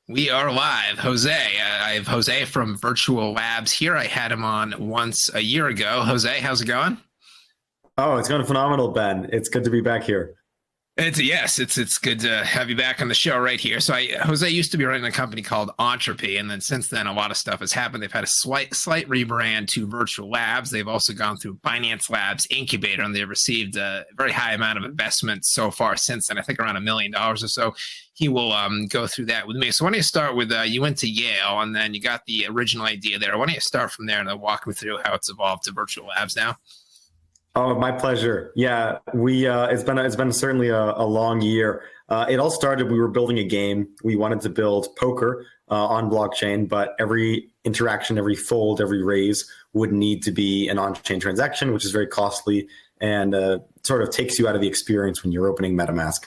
We are live. Jose, I have Jose from Virtual Labs here. I had him on once a year ago. Jose, how's it going? Oh, it's going phenomenal, Ben. It's good to be back here. It's good to have you back on the show right here. Jose used to be running a company called Entropy, and then since then a lot of stuff has happened. They've had a slight rebrand to Virtual Labs. They've also gone through Binance Labs Incubator, and they've received a very high amount of investment so far since then. I think around $1 million or so. He will go through that with me. So why don't you start with you went to Yale, and then you got the original idea there. Why don't you start from there and then walk me through how it's evolved to Virtual Labs now? Oh, my pleasure. Yeah, we it's been certainly a long year. It all started. We were building a game. We wanted to build poker on blockchain, but every interaction, every fold, every raise would need to be an on-chain transaction, which is very costly and sort of takes you out of the experience when you're opening MetaMask.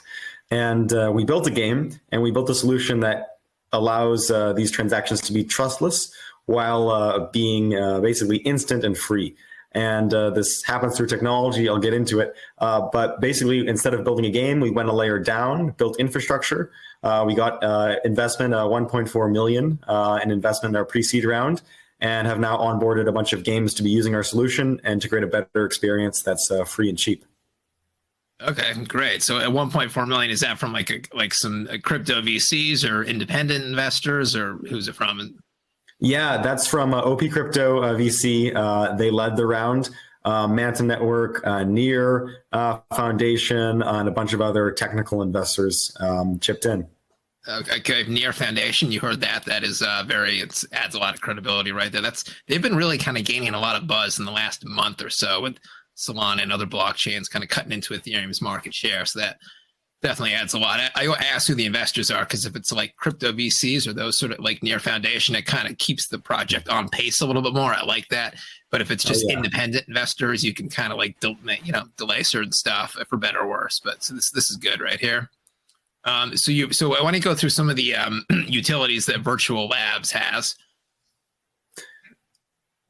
And we built a game, and we built a solution that allows these transactions to be trustless while being basically instant and free. And this happens through technology. I'll get into it. But basically, instead of building a game, we went a layer down, built infrastructure. We got investment, 1.4 million in investment in our pre-seed round, and have now onboarded a bunch of games to be using our solution and to create a better experience that's free and cheap. Okay, great. So at 1.4 million, is that from like some crypto VCs or independent investors, or who's it from? Yeah, that's from OP Crypto VC. They led the round. Manta Network, Near Foundation, and a bunch of other technical investors chipped in. Okay, Near Foundation, you heard that. That is it adds a lot of credibility right there. They've been really kind of gaining a lot of buzz in the last month or so with Solana and other blockchains kind of cutting into Ethereum's market share. So that definitely adds a lot. I ask who the investors are, because if it's like crypto VCs or those sort of like Near Foundation, it kind of keeps the project on pace a little bit more. I like that. But if it's just independent investors, you can kind of like delay certain stuff for better or worse. But so this is good right here. So I want to go through some of the utilities that Virtual Labs has.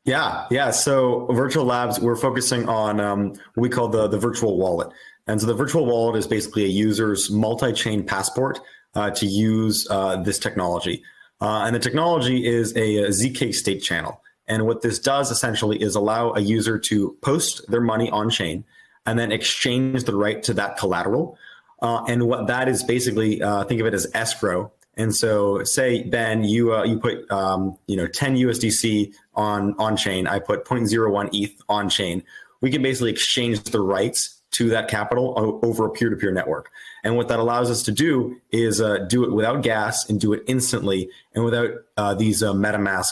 Yeah. So Virtual Labs, we're focusing on what we call the virtual wallet. And so the virtual wallet is basically a user's multi-chain passport to use this technology. And the technology is a ZK state channel. And what this does essentially is allow a user to post their money on chain and then exchange the right to that collateral. And what that is basically, think of it as escrow. And so say, Ben, you put 10 USDC on chain. I put 0.01 ETH on chain. We can basically exchange the rights to that capital over a peer-to-peer network. And what that allows us to do is do it without gas and do it instantly and without these MetaMask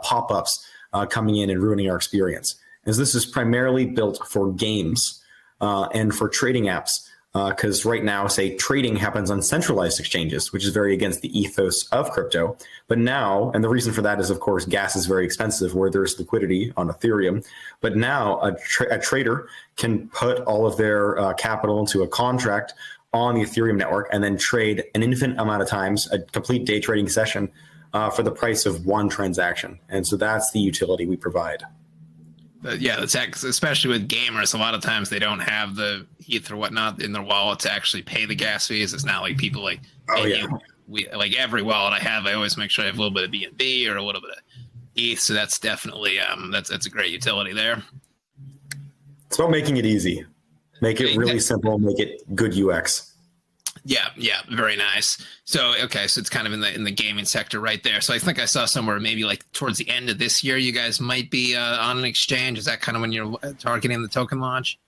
pop-ups coming in and ruining our experience. As this is primarily built for games and for trading apps, because right now, say, trading happens on centralized exchanges, which is very against the ethos of crypto. But now, and the reason for that is, of course, gas is very expensive where there's liquidity on Ethereum. But now a trader can put all of their capital into a contract on the Ethereum network and then trade an infinite amount of times, a complete day trading session for the price of one transaction. And so that's the utility we provide. Yeah, that's especially with gamers. A lot of times they don't have the ETH or whatnot in their wallet to actually pay the gas fees. It's not like people like, like every wallet I have, I always make sure I have a little bit of BNB or a little bit of ETH. So that's definitely that's a great utility there. It's about making it easy, make it really simple, make it good UX. Yeah, very nice. So it's kind of in the gaming sector right there. So I think I saw somewhere maybe like towards the end of this year, you guys might be on an exchange. Is that kind of when you're targeting the token launch?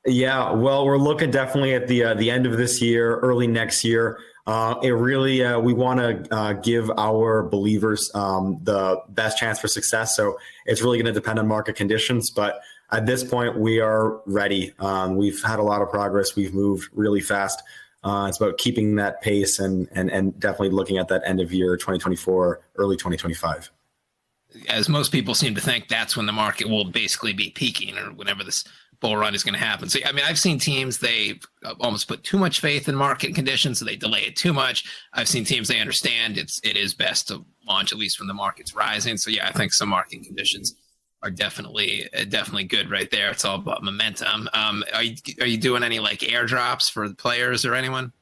Yeah, well, we're looking definitely at the end of this year, early next year. It really we want to give our believers the best chance for success. So it's really going to depend on market conditions, but at this point, we are ready. We've had a lot of progress. We've moved really fast. It's about keeping that pace and definitely looking at that end of year 2024, early 2025. As most people seem to think, that's when the market will basically be peaking, or whenever this bull run is going to happen. So, I mean, I've seen teams, they almost put too much faith in market conditions, so they delay it too much. I've seen teams, they understand it is best to launch at least when the market's rising. So, yeah, I think some market conditions are definitely good right there. It's all about momentum. Are you doing any like airdrops for the players or anyone?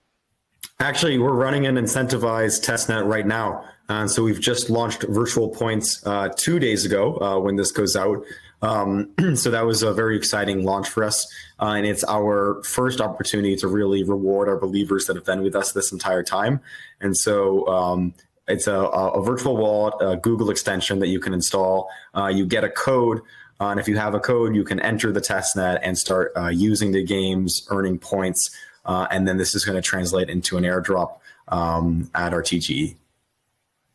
Actually, we're running an incentivized testnet right now. So we've just launched virtual points 2 days ago when this goes out. So that was a very exciting launch for us. And it's our first opportunity to really reward our believers that have been with us this entire time. And so it's a virtual wallet, a Google extension that you can install. You get a code. And if you have a code, you can enter the testnet and start using the games, earning points. And then this is going to translate into an airdrop at our TGE.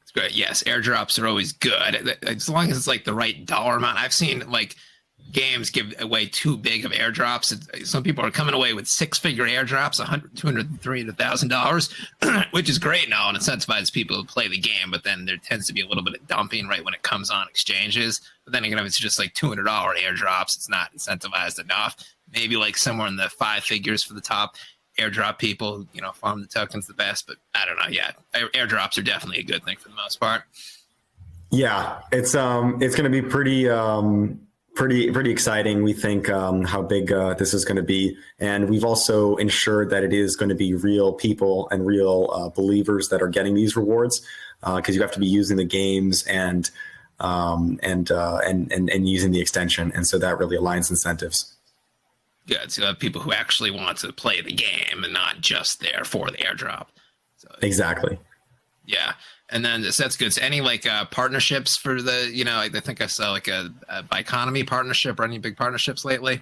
It's great. Yes, airdrops are always good as long as it's like the right dollar amount. I've seen like games give away too big of airdrops. Some people are coming away with six-figure airdrops, $100,000, $200,000, $300,000, which is great now and incentivizes people to play the game. But then there tends to be a little bit of dumping right when it comes on exchanges. But then again, if it's just like $200 airdrops, it's not incentivized enough. Maybe like somewhere in the five figures for the top airdrop people, farm the tokens the best. But I don't know. Yeah, airdrops are definitely a good thing for the most part. Yeah, it's going to be pretty exciting. We think how big this is going to be, and we've also ensured that it is going to be real people and real believers that are getting these rewards, because you have to be using the games and using the extension, and so that really aligns incentives. Good. So you have people who actually want to play the game and not just there for the airdrop. So, exactly. Yeah. And then that's good. So any like partnerships for the, I think I saw like a Biconomy partnership or any big partnerships lately?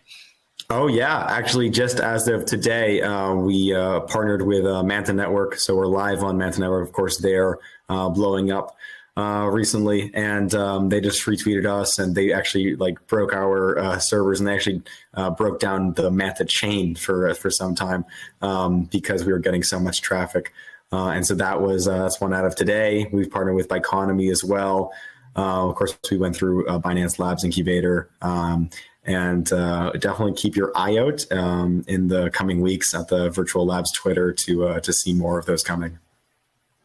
Oh, yeah. Actually, just as of today, we partnered with Manta Network. So we're live on Manta Network. Of course, they're blowing up recently, and they just retweeted us, and they actually like broke our servers, and they actually broke down the Manta chain for some time because we were getting so much traffic. And so that's one out of today. We've partnered with Biconomy as well. Of course, we went through Binance Labs Incubator, and definitely keep your eye out in the coming weeks at the Virtual Labs Twitter to see more of those coming.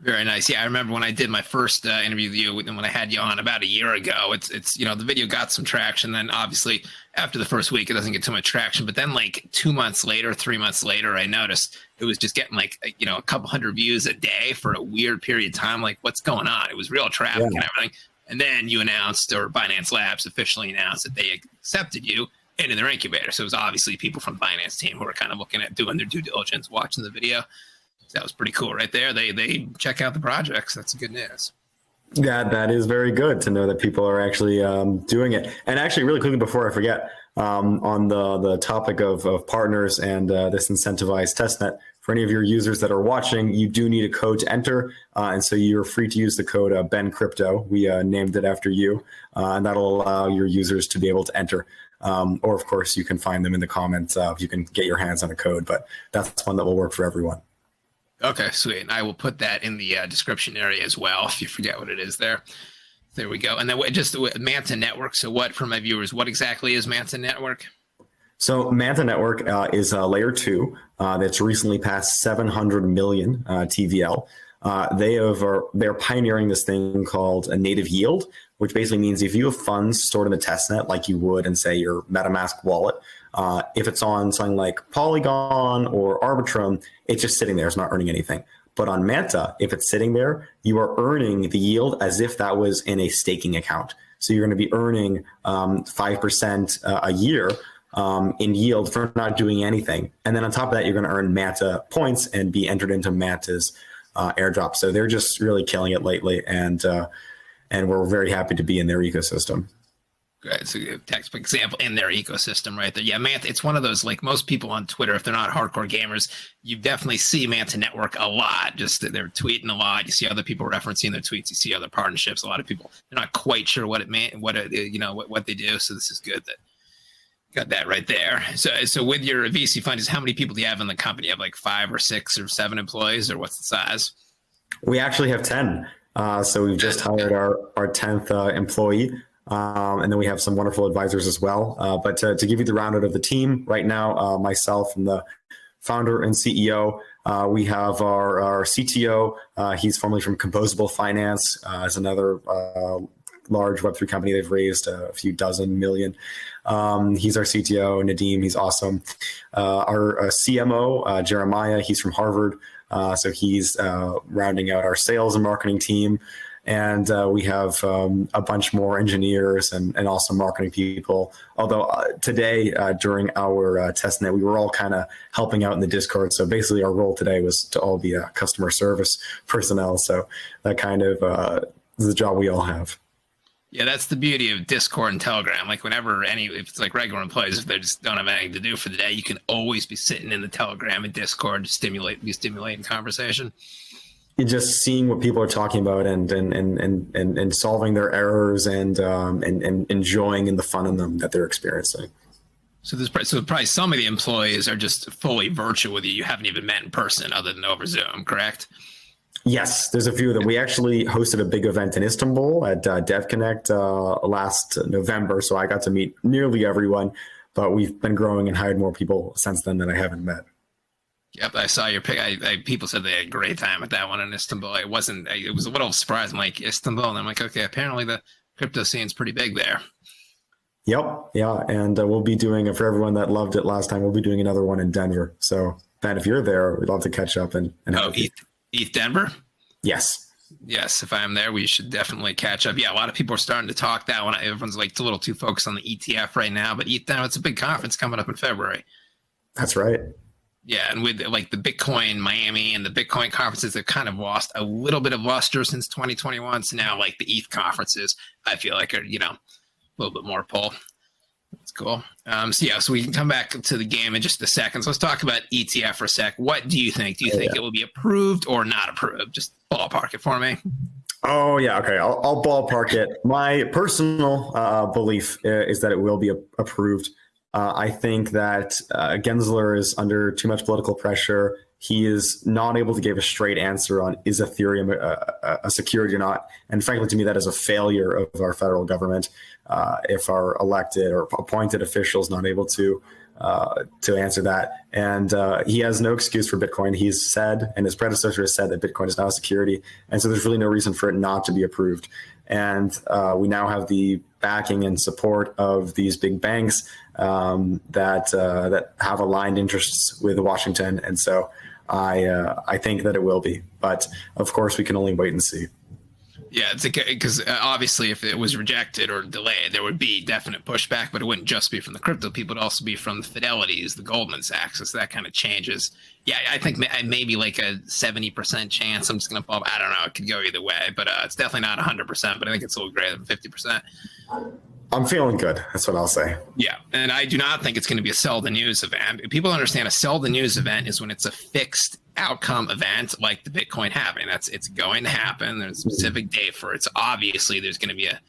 Very nice. Yeah, I remember when I did my first interview with you, and when I had you on about a year ago, it's the video got some traction. Then obviously after the first week, it doesn't get too much traction. But then like 2 months later, 3 months later, I noticed it was just getting like, a couple hundred views a day for a weird period of time. Like, what's going on? It was real traffic and everything. And then you announced, or Binance Labs officially announced, that they accepted you into their incubator. So it was obviously people from the Binance team who were kind of looking at doing their due diligence, watching the video. That was pretty cool right there. They check out the projects. That's good news. Yeah, that is very good to know that people are actually doing it. And actually, really quickly before I forget, on the topic of partners and this incentivized testnet, for any of your users that are watching, you do need a code to enter. And so you're free to use the code bencrypto. We named it after you, and that'll allow your users to be able to enter. Or, of course, you can find them in the comments. You can get your hands on a code, but that's one that will work for everyone. Okay, sweet. And I will put that in the description area as well if you forget what it is there. There we go. And then just Manta Network. So what, for my viewers, what exactly is Manta Network? So Manta Network is a layer 2 that's recently passed 700 million TVL. They're pioneering this thing called a native yield, which basically means if you have funds stored in the testnet, like you would in, say, your MetaMask wallet, if it's on something like Polygon or Arbitrum, it's just sitting there. It's not earning anything. But on Manta, if it's sitting there, you are earning the yield as if that was in a staking account. So you're going to be earning 5% a year in yield for not doing anything. And then on top of that, you're going to earn Manta points and be entered into Manta's airdrop. So they're just really killing it lately, and we're very happy to be in their ecosystem. Great. So a textbook example in their ecosystem right there. Yeah, Manta, it's one of those, like most people on Twitter, if they're not hardcore gamers, you definitely see Manta Network a lot. Just they're tweeting a lot. You see other people referencing their tweets. You see other partnerships. A lot of people, they're not quite sure what it meant, what they do. So this is good that got that right there. So with your VC fund, how many people do you have in the company? You have like 5 or 6 or 7 employees, or what's the size? We actually have 10. So we've just hired our 10th employee. And then we have some wonderful advisors as well. But to give you the roundout of the team right now, myself and the founder and CEO, we have our CTO. He's formerly from Composable Finance, is another large Web3 company. They've raised a few dozen million. He's our CTO, Nadeem. He's awesome. Our CMO, Jeremiah, he's from Harvard. So he's rounding out our sales and marketing team. And we have a bunch more engineers and also marketing people. Although today, during our testnet, we were all kind of helping out in the Discord. So basically, our role today was to all be customer service personnel. So that kind of is the job we all have. Yeah, that's the beauty of Discord and Telegram. Like whenever if it's like regular employees, if they just don't have anything to do for the day, you can always be sitting in the Telegram and Discord to be stimulating conversation. Just seeing what people are talking about and solving their errors and enjoying in the fun in them that they're experiencing. So probably some of the employees are just fully virtual with you. You haven't even met in person other than over Zoom, correct? Yes, there's a few of them. We actually hosted a big event in Istanbul at DevConnect last November, so I got to meet nearly everyone, but we've been growing and hired more people since then that I haven't met. Yep, I saw your pic. People said they had a great time at that one in Istanbul. It was a little surprised. I'm like, Istanbul? And I'm like, okay, apparently the crypto scene's pretty big there. Yep, yeah, and we'll be doing it for everyone that loved it last time. We'll be doing another one in Denver. So, Ben, if you're there, we'd love to catch up and have ETH Denver? Yes. Yes, if I'm there, we should definitely catch up. Yeah, a lot of people are starting to talk that one. Everyone's like, it's a little too focused on the ETF right now, but ETH Denver, it's a big conference coming up in February. That's right. Yeah, and with like the Bitcoin Miami and the Bitcoin conferences, they've kind of lost a little bit of luster since 2021. So now, like the ETH conferences, I feel like are a little bit more pull. That's cool. So we can come back to the game in just a second. So let's talk about ETF for a sec. What do you think? Do you think it will be approved or not approved? Just ballpark it for me. Oh yeah, okay. I'll ballpark it. My personal belief is that it will be approved. I think that Gensler is under too much political pressure. He is not able to give a straight answer on is Ethereum a security or not. And frankly, to me, that is a failure of our federal government if our elected or appointed officials not able to answer that. And he has no excuse for Bitcoin. He's said, and his predecessor has said, that Bitcoin is not a security. And so there's really no reason for it not to be approved. And we now have the backing and support of these big banks that have aligned interests with Washington. And so I think that it will be. But of course, we can only wait and see. Yeah, it's because obviously if it was rejected or delayed, there would be definite pushback, but it wouldn't just be from the crypto people. It'd also be from the Fidelities, the Goldman Sachs. So that kind of changes. Yeah, I think maybe like a 70% chance. I'm just going to fall. I don't know. It could go either way, but it's definitely not 100%, but I think it's a little greater than 50%. I'm feeling good. That's what I'll say. Yeah, and I do not think it's going to be a sell the news event. People understand a sell the news event is when it's a fixed outcome event like the Bitcoin halving. It's going to happen. There's a specific date for it. So obviously there's going to be a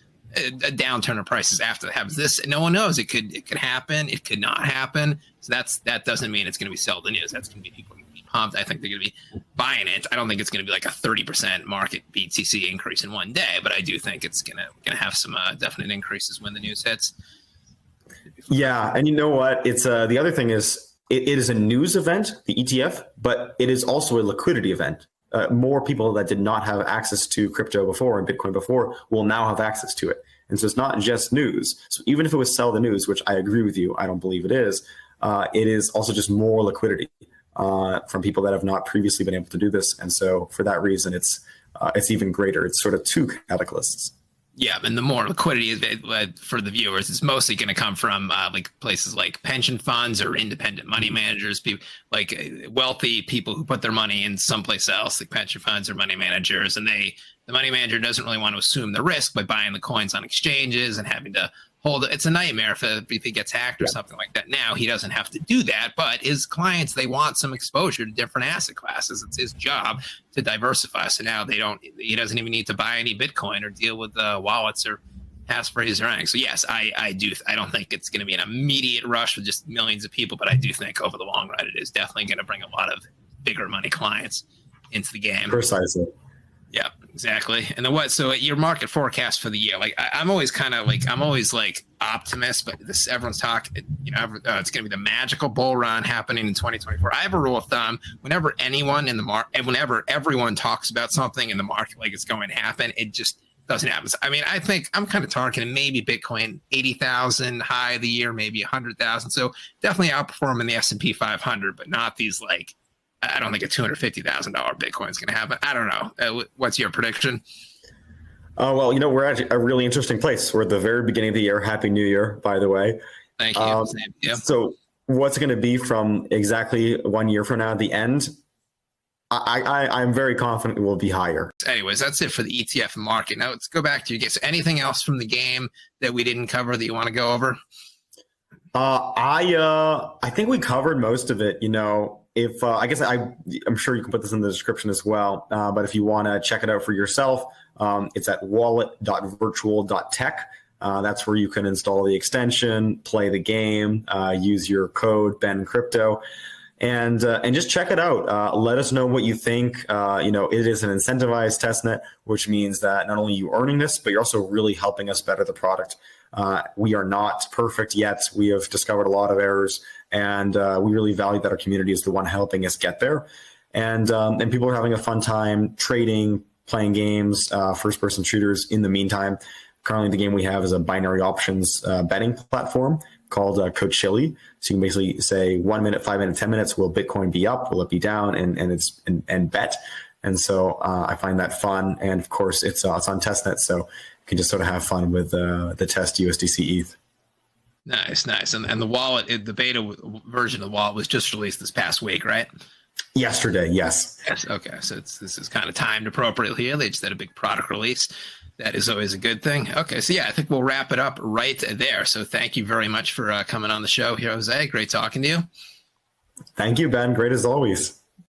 downturn of prices after that happens. This no one knows. It could happen. It could not happen. So that doesn't mean it's going to be sell the news. That's going to be people going to be pumped. I think they're going to be buying it. I don't think it's going to be like a 30% market BTC increase in one day, but I do think it's going to have some definite increases when the news hits. Yeah, and you know what? It's the other thing is it is a news event, the ETF, but it is also a liquidity event. More people that did not have access to crypto before and Bitcoin before will now have access to it. And so it's not just news. So even if it was sell the news, which I agree with you, I don't believe it is also just more liquidity from people that have not previously been able to do this. And so for that reason, it's even greater. It's sort of two catalysts. Yeah, and the more liquidity for the viewers is mostly going to come from like places like pension funds or independent money managers, people like wealthy people who put their money in someplace else, like pension funds or money managers, and the money manager doesn't really want to assume the risk by buying the coins on exchanges and having to hold it. It's a nightmare if he gets hacked or something like that. Now he doesn't have to do that, but his clients, they want some exposure to different asset classes. It's his job to diversify. So now he doesn't even need to buy any Bitcoin or deal with wallets or passphrase or anything. So yes, I don't think it's going to be an immediate rush with just millions of people, but I do think over the long run, it is definitely going to bring a lot of bigger money clients into the game. Precisely. Yeah, exactly. And then so your market forecast for the year, like I'm always optimist, but everyone's talking, it's going to be the magical bull run happening in 2024. I have a rule of thumb: whenever anyone in the market, whenever everyone talks about something in the market like it's going to happen, it just doesn't happen. I mean, I think I'm kind of targeting maybe Bitcoin 80,000 high of the year, maybe 100,000. So definitely outperforming the S&P 500, but not these like I don't think a $250,000 Bitcoin is going to happen. I don't know. What's your prediction? Well, we're at a really interesting place. We're at the very beginning of the year. Happy New Year, by the way. Thank you. Same to you. So what's it going to be from exactly 1 year from now at the end? I'm very confident it will be higher. Anyways, that's it for the ETF market. Now let's go back to your guess. Anything else from the game that we didn't cover that you want to go over? I think we covered most of it. If I guess I'm sure you can put this in the description as well. But if you want to check it out for yourself, it's at wallet.virtual.tech. That's where you can install the extension, play the game, use your code bencrypto, and just check it out. Let us know what you think. It is an incentivized testnet, which means that not only are you earning this, but you're also really helping us better the product. We are not perfect yet. We have discovered a lot of errors, and we really value that our community is the one helping us get there. And people are having a fun time trading, playing games, first-person shooters in the meantime. Currently, the game we have is a binary options betting platform called Coachilly. So you can basically say 1 minute, 5 minutes, 10 minutes, will Bitcoin be up? Will it be down? And bet. And so I find that fun. And of course, it's on testnet, so you can just sort of have fun with the test USDC ETH. Nice. And the wallet, the beta version of the wallet was just released this past week, right? Yesterday, yes. Yes. Okay. So this is kind of timed appropriately here. They just had a big product release. That is always a good thing. Okay. So yeah, I think we'll wrap it up right there. So thank you very much for coming on the show here, Jose. Great talking to you. Thank you, Ben. Great as always.